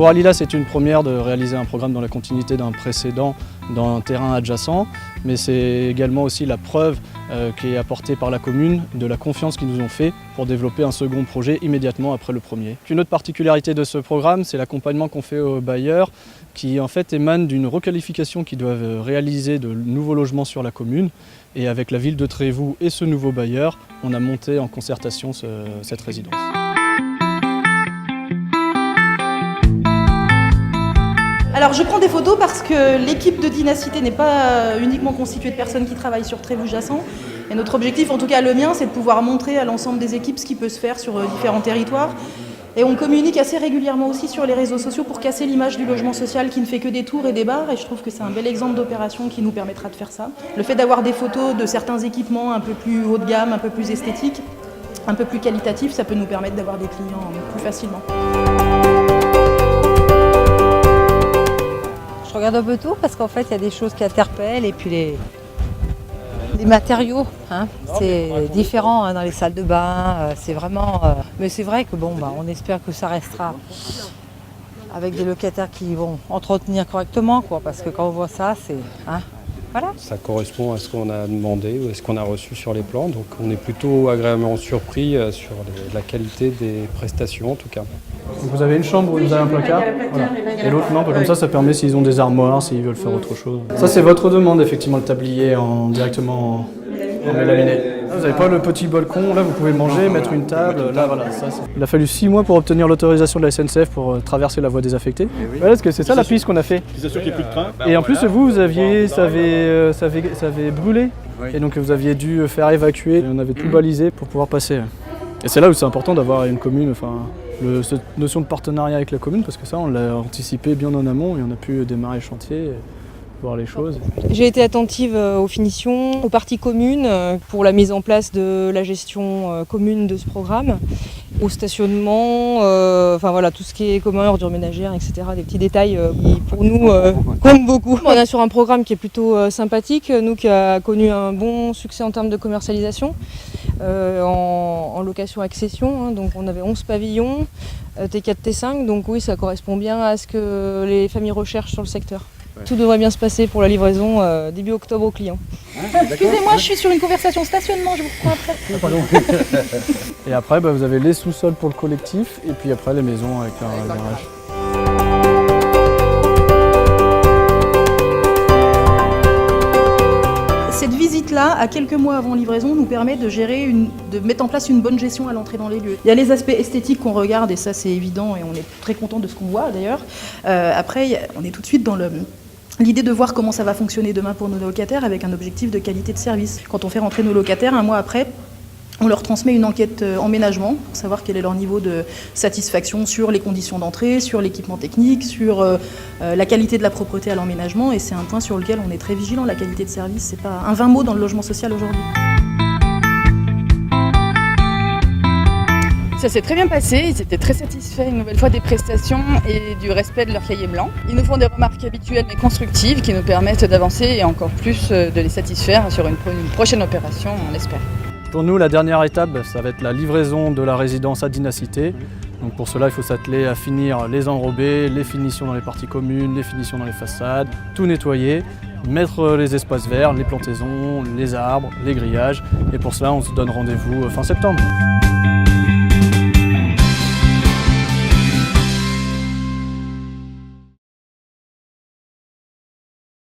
Pour Alila, c'est une première de réaliser un programme dans la continuité d'un précédent dans un terrain adjacent, mais c'est également aussi la preuve qui est apportée par la commune de la confiance qu'ils nous ont fait pour développer un second projet immédiatement après le premier. Une autre particularité de ce programme, c'est l'accompagnement qu'on fait aux bailleurs qui en fait émane d'une requalification qu'ils doivent réaliser de nouveaux logements sur la commune. Et avec la ville de Trévoux et ce nouveau bailleur, on a monté en concertation cette résidence. Alors je prends des photos parce que l'équipe de Dynacité n'est pas uniquement constituée de personnes qui travaillent sur Trévoux-Jacent. Et notre objectif, en tout cas le mien, c'est de pouvoir montrer à l'ensemble des équipes ce qui peut se faire sur différents territoires. Et on communique assez régulièrement aussi sur les réseaux sociaux pour casser l'image du logement social qui ne fait que des tours et des bars. Et je trouve que c'est un bel exemple d'opération qui nous permettra de faire ça. Le fait d'avoir des photos de certains équipements un peu plus haut de gamme, un peu plus esthétiques, un peu plus qualitatifs, ça peut nous permettre d'avoir des clients plus facilement. Je regarde un peu tout parce qu'en fait il y a des choses qui interpellent et puis les matériaux, hein, c'est différent hein, dans les salles de bain, c'est vraiment... mais c'est vrai que bon, on espère que ça restera avec des locataires qui vont entretenir correctement, quoi, parce que quand on voit ça, c'est... Hein, voilà. Ça correspond à ce qu'on a demandé ou à ce qu'on a reçu sur les plans, donc on est plutôt agréablement surpris sur la qualité des prestations en tout cas. Donc vous avez une chambre où vous avez un placard, voilà. Et l'autre non, comme ça permet s'ils ont des armoires, s'ils veulent faire autre chose. Ça c'est votre demande effectivement, le tablier directement en mélaminé. Vous n'avez pas le petit balcon, là vous pouvez manger, mettre une table, là voilà. Il a fallu 6 mois pour obtenir l'autorisation de la SNCF pour traverser la voie désaffectée. Voilà, parce que c'est ça la piste qu'on a fait. C'est sûr qu'il n'y a plus de train. Et en plus vous aviez, ça avait brûlé, et donc vous aviez dû faire évacuer, on avait tout balisé pour pouvoir passer. Et c'est là où c'est important d'avoir une commune, cette notion de partenariat avec la commune, parce que ça on l'a anticipé bien en amont et on a pu démarrer le chantier, voir les choses. J'ai été attentive aux finitions, aux parties communes pour la mise en place de la gestion commune de ce programme, au stationnement, voilà, tout ce qui est commun, ordures ménagères, etc. Des petits détails qui pour nous comptent beaucoup. On est sur un programme qui est plutôt sympathique, nous qui a connu un bon succès en termes de commercialisation. En location-accession, hein, donc on avait 11 pavillons, T4, T5, donc oui ça correspond bien à ce que les familles recherchent sur le secteur. Ouais. Tout devrait bien se passer pour la livraison début octobre aux clients. Excusez-moi, je suis sur une conversation stationnement, je vous reprends après. Et après vous avez les sous-sols pour le collectif et puis après les maisons avec un garage. Cette visite-là, à quelques mois avant livraison, nous permet de mettre en place une bonne gestion à l'entrée dans les lieux. Il y a les aspects esthétiques qu'on regarde, et ça c'est évident, et on est très content de ce qu'on voit d'ailleurs. Après, on est tout de suite dans l'idée de voir comment ça va fonctionner demain pour nos locataires, avec un objectif de qualité de service. Quand on fait rentrer nos locataires, un mois après, on leur transmet une enquête emménagement pour savoir quel est leur niveau de satisfaction sur les conditions d'entrée, sur l'équipement technique, sur la qualité de la propreté à l'emménagement. Et c'est un point sur lequel on est très vigilant, la qualité de service. C'est pas un vain mot dans le logement social aujourd'hui. Ça s'est très bien passé, ils étaient très satisfaits une nouvelle fois des prestations et du respect de leur cahier blanc. Ils nous font des remarques habituelles mais constructives qui nous permettent d'avancer et encore plus de les satisfaire sur une prochaine opération, on l'espère. Pour nous, la dernière étape, ça va être la livraison de la résidence à Dynacité. Donc pour cela, il faut s'atteler à finir les enrobés, les finitions dans les parties communes, les finitions dans les façades, tout nettoyer, mettre les espaces verts, les plantaisons, les arbres, les grillages. Et pour cela, on se donne rendez-vous fin septembre.